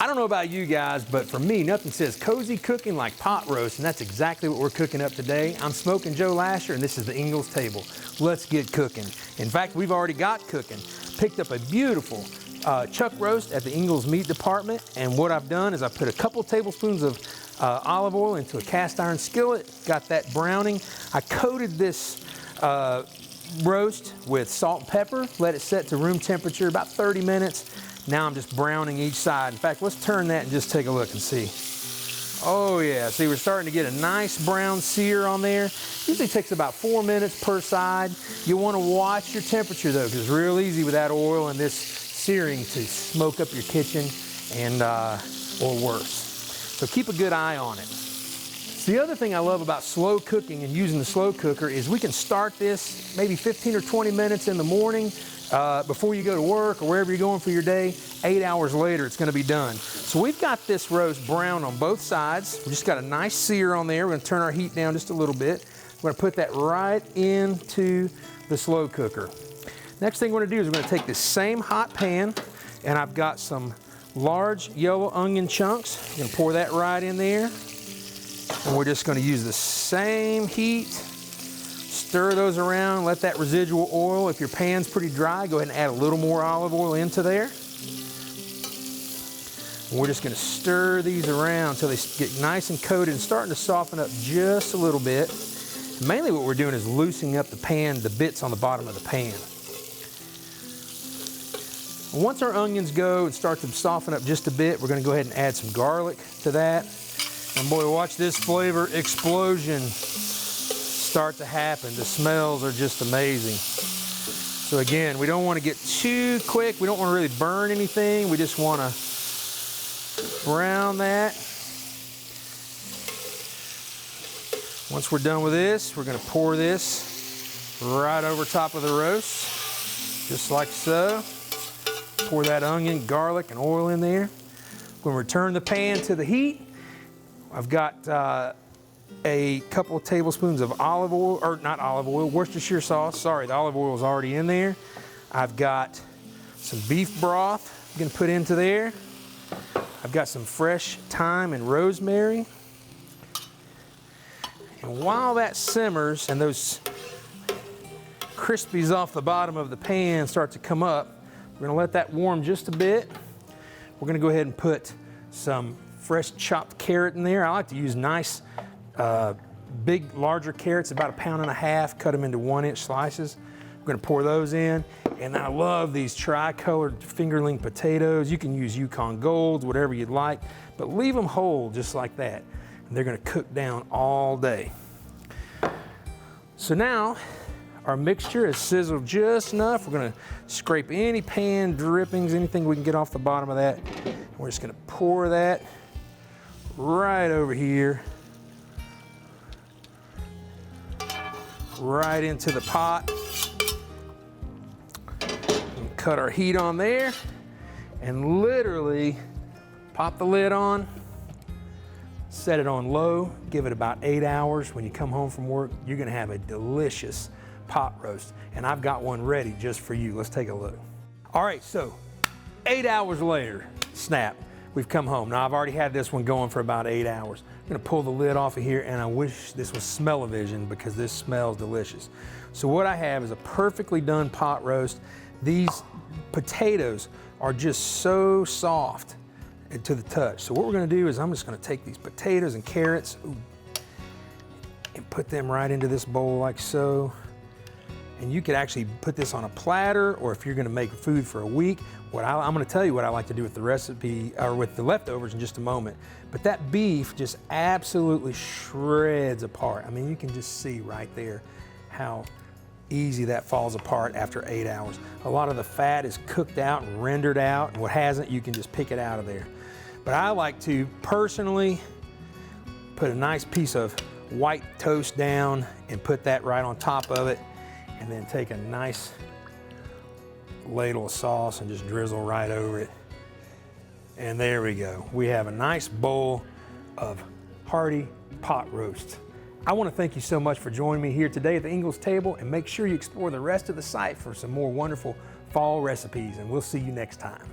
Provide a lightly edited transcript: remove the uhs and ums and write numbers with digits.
I don't know about you guys, but for me, nothing says cozy cooking like pot roast, and that's exactly what we're cooking up today. I'm Smoking Joe Lasher, and this is the Ingles table. Let's get cooking. In fact, we've already got cooking. Picked up a beautiful chuck roast at the Ingles meat department, and what I've done is I put a couple tablespoons of olive oil into a cast iron skillet, got that browning. I coated this roast with salt and pepper, let it set to room temperature about 30 minutes. Now I'm just browning each side. In fact, let's turn that and just take a look and see. Oh yeah, see, we're starting to get a nice brown sear on there. Usually takes about 4 minutes per side. You want to watch your temperature though, because it's real easy with that oil and this searing to smoke up your kitchen and or worse. So keep a good eye on it. So the other thing I love about slow cooking and using the slow cooker is we can start this maybe 15 or 20 minutes in the morning before you go to work or wherever you're going for your day. 8 hours later, it's going to be done. So we've got this roast brown on both sides. We just got a nice sear on there. We're going to turn our heat down just a little bit. We're going to put that right into the slow cooker. Next thing we're going to do is we're going to take this same hot pan, and I've got some large yellow onion chunks. We're going to pour that right in there. And we're just going to use the same heat. Stir those around, let that residual oil, if your pan's pretty dry, go ahead and add a little more olive oil into there. And we're just going to stir these around until they get nice and coated and starting to soften up just a little bit. Mainly what we're doing is loosening up the pan, the bits on the bottom of the pan. Once our onions go and start to soften up just a bit, we're going to go ahead and add some garlic to that. And boy, watch this flavor explosion start to happen. The smells are just amazing. So again, we don't want to get too quick. We don't want to really burn anything. We just want to brown that. Once we're done with this, we're going to pour this right over top of the roast, just like so. Pour that onion, garlic, and oil in there. We're going to return the pan to the heat. I've got a couple of tablespoons of olive oil, or not olive oil, Worcestershire sauce. Sorry, the olive oil is already in there. I've got some beef broth I'm going to put into there. I've got some fresh thyme and rosemary. And while that simmers and those crispies off the bottom of the pan start to come up, we're going to let that warm just a bit. We're going to go ahead and put some fresh chopped carrot in there. I like to use nice, big, larger carrots, about 1.5 pounds, cut them into 1-inch slices. I'm going to pour those in. And I love these tri-colored fingerling potatoes. You can use Yukon Golds, whatever you'd like, but leave them whole just like that. And they're going to cook down all day. So now, our mixture is sizzled just enough. We're going to scrape any pan drippings, anything we can get off the bottom of that. We're just going to pour that right over here, right into the pot. And cut our heat on there and literally pop the lid on, set it on low, give it about 8 hours. When you come home from work, you're going to have a delicious pot roast, and I've got one ready just for you. Let's take a look. All right, so 8 hours later, snap, we've come home. Now I've already had this one going for about 8 hours. I'm gonna pull the lid off of here, and I wish this was smell-o-vision because this smells delicious. So what I have is a perfectly done pot roast. These potatoes are just so soft to the touch. So what we're gonna do is I'm just gonna take these potatoes and carrots and put them right into this bowl like so. And you could actually put this on a platter, or if you're gonna make food for a week, I'm gonna tell you what I like to do with the recipe, or with the leftovers in just a moment. But that beef just absolutely shreds apart. I mean, you can just see right there how easy that falls apart after 8 hours. A lot of the fat is cooked out and rendered out, and what hasn't, you can just pick it out of there. But I like to personally put a nice piece of white toast down and put that right on top of it, and then take a nice ladle of sauce and just drizzle right over it. And there we go. We have a nice bowl of hearty pot roast. I want to thank you so much for joining me here today at the Ingles table, and make sure you explore the rest of the site for some more wonderful fall recipes, and we'll see you next time.